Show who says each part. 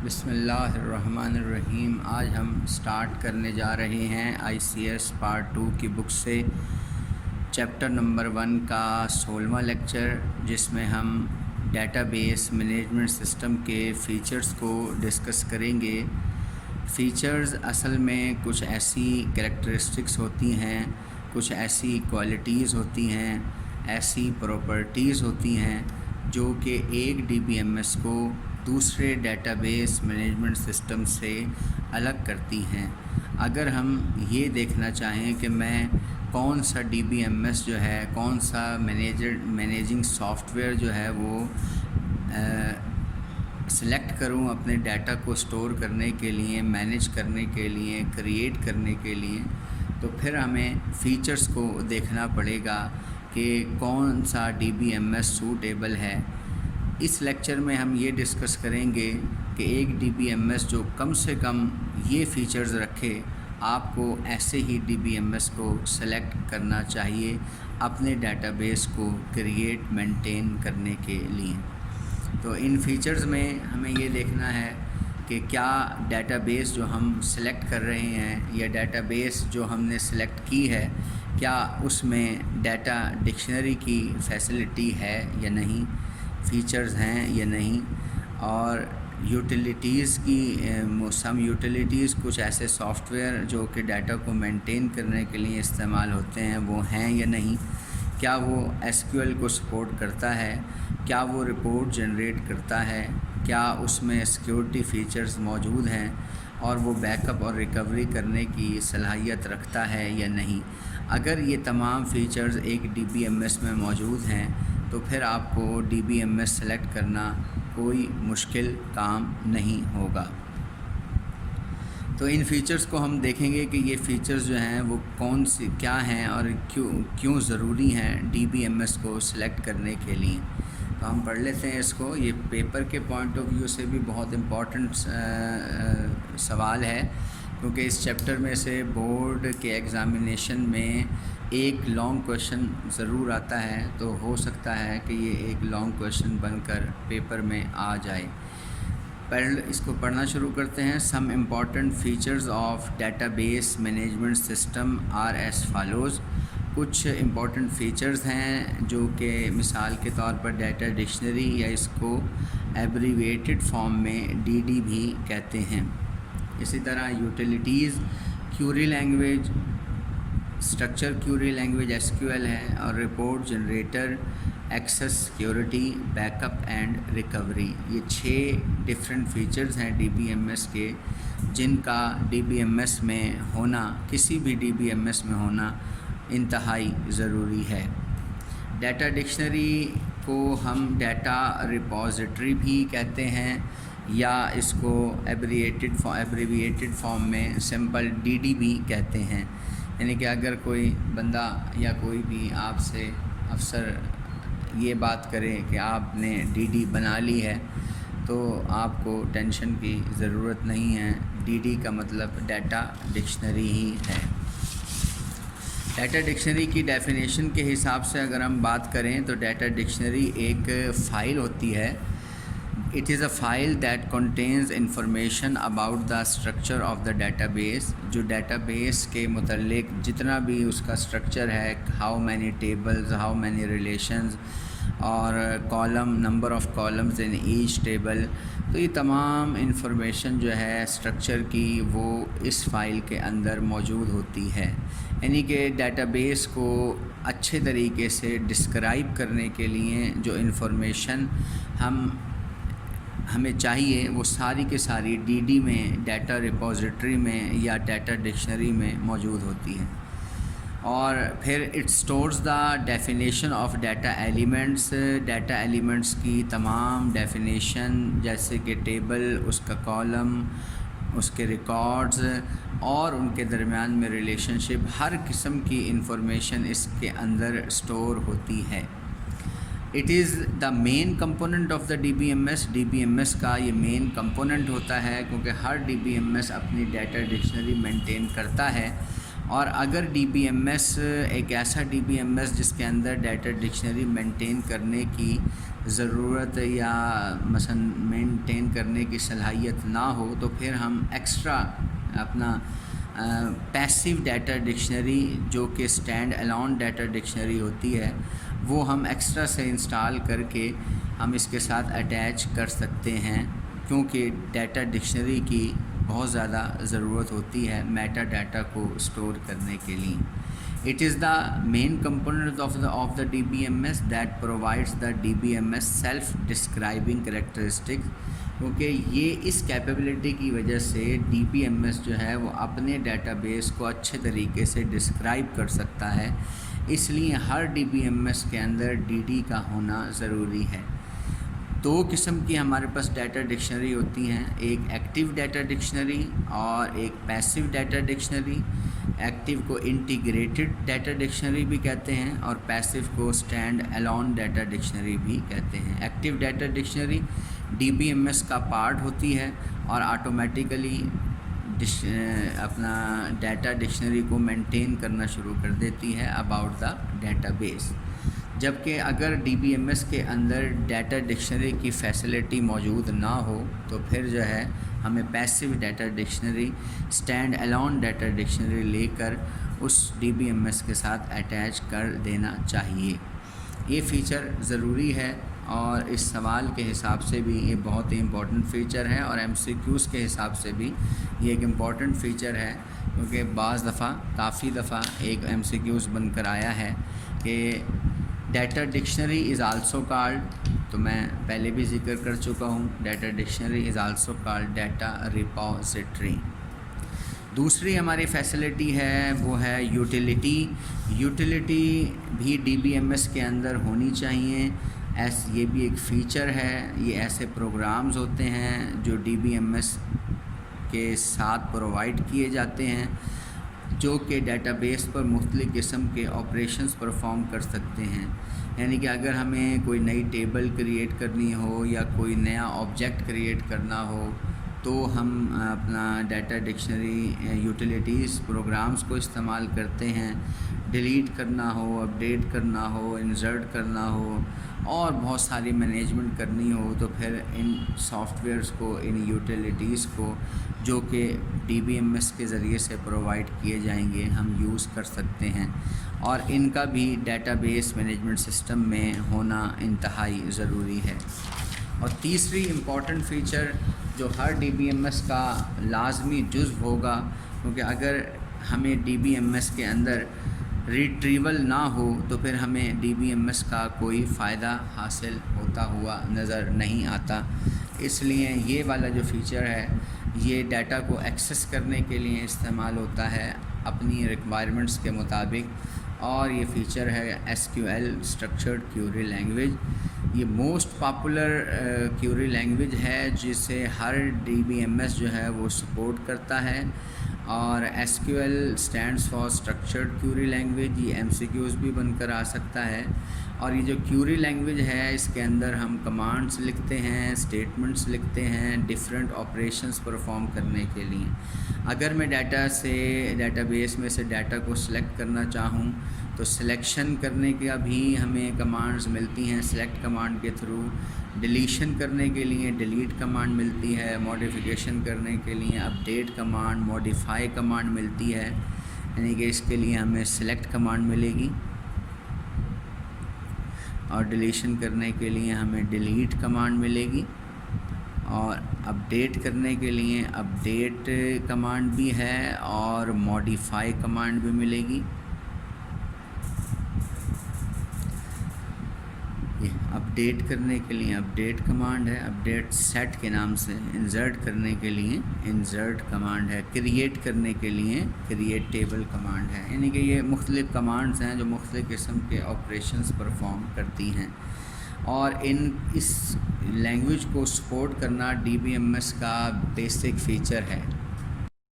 Speaker 1: بسم اللہ الرحمن الرحیم۔ آج ہم سٹارٹ کرنے جا رہے ہیں ICS پارٹ 2 کی بک سے چیپٹر نمبر 1 کا 16واں لیکچر، جس میں ہم ڈیٹا بیس مینجمنٹ سسٹم کے فیچرز کو ڈسکس کریں گے۔ فیچرز اصل میں کچھ ایسی کریکٹرسٹکس ہوتی ہیں، کچھ ایسی کوالٹیز ہوتی ہیں، ایسی پراپرٹیز ہوتی ہیں جو کہ ایک DBMS کو دوسرے ڈیٹا بیس مینجمنٹ سسٹم سے الگ کرتی ہیں۔ اگر ہم یہ دیکھنا چاہیں کہ میں کون سا DBMS جو ہے، کون سا مینیجنگ سافٹ ویئر جو ہے وہ سلیکٹ کروں اپنے ڈیٹا کو سٹور کرنے کے لیے، مینیج کرنے کے لیے، کریٹ کرنے کے لیے، تو پھر ہمیں فیچرز کو دیکھنا پڑے گا کہ کون سا DBMS سوٹیبل ہے۔ اس لیکچر میں ہم یہ ڈسکس کریں گے کہ ایک DBMS جو کم سے کم یہ فیچرز رکھے، آپ کو ایسے ہی DBMS کو سلیکٹ کرنا چاہیے اپنے ڈیٹا بیس کو کریٹ مینٹین کرنے کے لیے۔ تو ان فیچرز میں ہمیں یہ دیکھنا ہے کہ کیا ڈیٹا بیس جو ہم سلیکٹ کر رہے ہیں یا ڈیٹا بیس جو ہم نے سلیکٹ کی ہے، کیا اس میں ڈیٹا ڈکشنری کی فیسلٹی ہے یا نہیں، فیچرز ہیں یا نہیں، اور یوٹیلیٹیز کی سم یوٹیلیٹیز کچھ ایسے سافٹ ویئر جو کہ ڈیٹا کو مینٹین کرنے کے لیے استعمال ہوتے ہیں وہ ہیں یا نہیں، کیا وہ SQL کو سپورٹ کرتا ہے، کیا وہ رپورٹ جنریٹ کرتا ہے، کیا اس میں سیکیورٹی فیچرز موجود ہیں، اور وہ بیک اپ اور ریکوری کرنے کی صلاحیت رکھتا ہے یا نہیں۔ اگر یہ تمام فیچرز ایک DBMS میں موجود ہیں تو پھر آپ کو DBMS سلیکٹ کرنا کوئی مشکل کام نہیں ہوگا۔ تو ان فیچرز کو ہم دیکھیں گے کہ یہ فیچرز جو ہیں وہ کون سی کیا ہیں اور کیوں ضروری ہیں DBMS کو سلیکٹ کرنے کے لیے۔ تو ہم پڑھ لیتے ہیں اس کو۔ یہ پیپر کے پوائنٹ آف ویو سے بھی بہت امپورٹنٹ سوال ہے، کیونکہ اس چیپٹر میں سے بورڈ کے ایگزامینیشن میں ایک لانگ کویشچن ضرور آتا ہے، تو ہو سکتا ہے کہ یہ ایک لانگ کویشچن بن کر پیپر میں آ جائے۔ اس کو پڑھنا شروع کرتے ہیں۔ Some important features of database management system are as follows. کچھ امپورٹنٹ فیچرز ہیں جو کہ مثال کے طور پر ڈیٹا ڈکشنری، یا اس کو ایبریویٹڈ فارم میں DD بھی کہتے ہیں۔ اسی طرح utilities, query language, structure query language SQL ہے، اور report generator, access security, backup and recovery. یہ 6 ڈفرینٹ فیچرز ہیں DBMS کے، جن کا DBMS میں ہونا، کسی بھی DBMS میں ہونا انتہائی ضروری ہے۔ ڈیٹا ڈکشنری کو ہم ڈیٹا ریپوزیٹری بھی کہتے ہیں، یا اس کو ایبریویٹڈ فارم میں سمپل DD بھی کہتے ہیں۔ یعنی کہ اگر کوئی بندہ یا کوئی بھی آپ سے افسر یہ بات کرے کہ آپ نے DD بنا لی ہے، تو آپ کو ٹینشن کی ضرورت نہیں ہے۔ DD کا مطلب ڈیٹا ڈکشنری ہی ہے۔ ڈیٹا ڈکشنری کی ڈیفینیشن کے حساب سے اگر ہم بات کریں تو ڈیٹا ڈکشنری ایک فائل ہوتی ہے۔ It is a file that contains information about the structure of the database۔ جو ڈیٹا بیس کے متعلق جتنا بھی اس کا اسٹرکچر ہے، how many tables، how many relations، اور column, number of columns in H table, تو یہ تمام انفارمیشن جو ہے اسٹرکچر کی وہ اس فائل کے اندر موجود ہوتی ہے۔ یعنی کہ ڈیٹا بیس کو اچھے طریقے سے ڈسکرائب کرنے کے لیے جو انفارمیشن ہمیں چاہیے وہ ساری کے ساری DD میں، ڈیٹا ریپوزیٹری میں یا ڈیٹا ڈکشنری میں موجود ہوتی ہے۔ اور پھر it stores the definition of data elements. Data elements کی تمام ڈیفینیشن، جیسے کہ ٹیبل، اس کا کالم، اس کے ریکارڈز اور ان کے درمیان میں ریلیشن شپ، ہر قسم کی انفارمیشن اس کے اندر اسٹور ہوتی ہے۔ It is the main component of the DBMS۔ DBMS کا یہ مین کمپوننٹ ہوتا ہے، کیونکہ ہر DBMS اپنی ڈیٹا ڈکشنری مینٹین کرتا ہے، اور اگر DBMS ایک ایسا DBMS جس کے اندر ڈیٹا ڈکشنری مینٹین کرنے کی ضرورت یا مثلا مینٹین کرنے کی صلاحیت نہ ہو تو پھر ہم ایکسٹرا اپنا پیسیو ڈیٹا ڈکشنری جو کہ اسٹینڈ الون ڈیٹا ڈکشنری ہوتی ہے وہ ہم ایکسٹرا سے انسٹال کر کے ہم اس کے ساتھ اٹیچ کر سکتے ہیں، کیونکہ ڈیٹا ڈکشنری کی بہت زیادہ ضرورت ہوتی ہے میٹا ڈیٹا کو اسٹور کرنے کے لیے۔ It is the main component of the DBMS that provides the DBMS self-describing characteristics، کیونکہ یہ اس کیپیبلٹی کی وجہ سے ڈی بی ایم ایس جو ہے وہ اپنے ڈیٹا بیس کو اچھے طریقے سے ڈسکرائب کر سکتا ہے، اس لیے ہر ڈی بی ایم ایس کے اندر ڈی ڈی کا ہونا ضروری ہے۔ دو قسم کی ہمارے پاس ڈیٹا ڈکشنری ہوتی ہیں، ایک ایکٹیو ڈیٹا ڈکشنری اور ایک پیسیو ڈیٹا ڈکشنری۔ ایکٹیو کو انٹیگریٹڈ ڈیٹا ڈکشنری بھی کہتے ہیں اور پیسیو کو اسٹینڈ الون ڈیٹا ڈکشنری بھی کہتے ہیں۔ Active data dictionary D B M S کا پارٹ ہوتی ہے اور آٹومیٹیکلی اپنا ڈیٹا ڈکشنری کو مینٹین کرنا شروع کر دیتی ہے اباؤٹ دا ڈیٹا بیس، جبکہ اگر ڈی بی ایم ایس کے اندر ڈیٹا ڈکشنری کی فیسلٹی موجود نہ ہو تو پھر جو ہے ہمیں passive data dictionary stand alone data dictionary لے کر اس ڈی بی ایم ایس کے ساتھ اٹیچ کر دینا چاہیے۔ یہ فیچر ضروری ہے اور اس سوال کے حساب سے بھی یہ بہت ہی امپورٹنٹ فیچر ہے اور ایم سی کیوز کے حساب سے بھی یہ ایک امپورٹنٹ فیچر ہے، کیونکہ کافی دفعہ ایک ایم سی کیوز بن کر آیا ہے کہ data dictionary is also called, تو میں پہلے بھی ذکر کر چکا ہوں، data dictionary is also called data repository. دوسری ہماری فیسلٹی ہے وہ ہے یوٹیلیٹی۔ یوٹیلیٹی بھی ڈی بی ایم ایس کے اندر ہونی چاہیے، یہ بھی ایک فیچر ہے۔ یہ ایسے پروگرامز ہوتے ہیں جو ڈی بی ایم ایس کے ساتھ پرووائڈ کیے جاتے ہیں، جو کہ ڈیٹا بیس پر مختلف قسم کے آپریشنز پرفارم کر سکتے ہیں۔ یعنی کہ اگر ہمیں کوئی نئی ٹیبل کریٹ کرنی ہو یا کوئی نیا آبجیکٹ کریٹ کرنا ہو تو ہم اپنا ڈیٹا ڈکشنری یوٹیلیٹیز پروگرامز کو استعمال کرتے ہیں۔ ڈیلیٹ کرنا ہو، اپڈیٹ کرنا ہو، انسرٹ کرنا ہو اور بہت ساری مینجمنٹ کرنی ہو تو پھر ان سافٹ ویئرس کو، ان یوٹیلیٹیز کو جو کہ ڈی بی ایم ایس کے ذریعے سے پرووائڈ کیے جائیں گے ہم یوز کر سکتے ہیں، اور ان کا بھی ڈیٹا بیس مینجمنٹ سسٹم میں ہونا انتہائی ضروری ہے۔ اور تیسری امپورٹنٹ فیچر جو ہر ڈی بی ایم ایس کا لازمی جزو ہوگا، کیونکہ اگر ہمیں ڈی بی ایم ایس کے اندر ریٹریول نہ ہو تو پھر ہمیں ڈی بی ایم ایس کا کوئی فائدہ حاصل ہوتا ہوا نظر نہیں آتا، اس لیے یہ والا جو فیچر ہے یہ ڈیٹا کو ایکسیس کرنے کے لیے استعمال ہوتا ہے اپنی ریکوائرمنٹس کے مطابق، اور یہ فیچر ہے S Q L structured query language. یہ موسٹ پاپولر کیوری لینگویج ہے جسے ہر ڈی بی ایم ایس جو ہے وہ سپورٹ کرتا ہے، اور S Q L stands for structured query language. یہ ایم سی کیوز بھی بن کر آ سکتا ہے، اور یہ جو کیوری لینگویج ہے اس کے اندر ہم کمانڈس لکھتے ہیں، اسٹیٹمنٹس لکھتے ہیں ڈفرینٹ آپریشنس پرفارم کرنے کے لیے۔ اگر میں ڈیٹا بیس میں سے ڈیٹا کو سلیکٹ کرنا چاہوں تو سلیکشن کرنے کا بھی ہمیں کمانڈز ملتی ہیں سلیکٹ کمانڈ کے تھرو، ڈیلیشن کرنے کے لیے ڈیلیٹ کمانڈ ملتی ہے، ماڈیفیکیشن کرنے کے لیے اپڈیٹ کمانڈ، ماڈیفائی کمانڈ ملتی ہے، یعنی کہ اس کے لیے ہمیں سلیکٹ کمانڈ ملے گی، اور ڈیلیشن کرنے کے لیے ہمیں ڈیلیٹ کمانڈ ملے گی، اور اپڈیٹ کرنے کے لیے اپڈیٹ کمانڈ بھی ہے اور ماڈیفائی کمانڈ بھی ملے گی۔ اپڈیٹ کرنے کے لیے اپڈیٹ کمانڈ ہے، اپڈیٹ سیٹ کے نام سے، انسرٹ کرنے کے لیے انسرٹ کمانڈ ہے، کریٹ کرنے کے لیے کریٹ ٹیبل کمانڈ ہے، یعنی کہ یہ مختلف کمانڈز ہیں جو مختلف قسم کے آپریشنز پرفارم کرتی ہیں، اور اس لینگویج کو سپورٹ کرنا ڈی بی ایم ایس کا بیسک فیچر ہے۔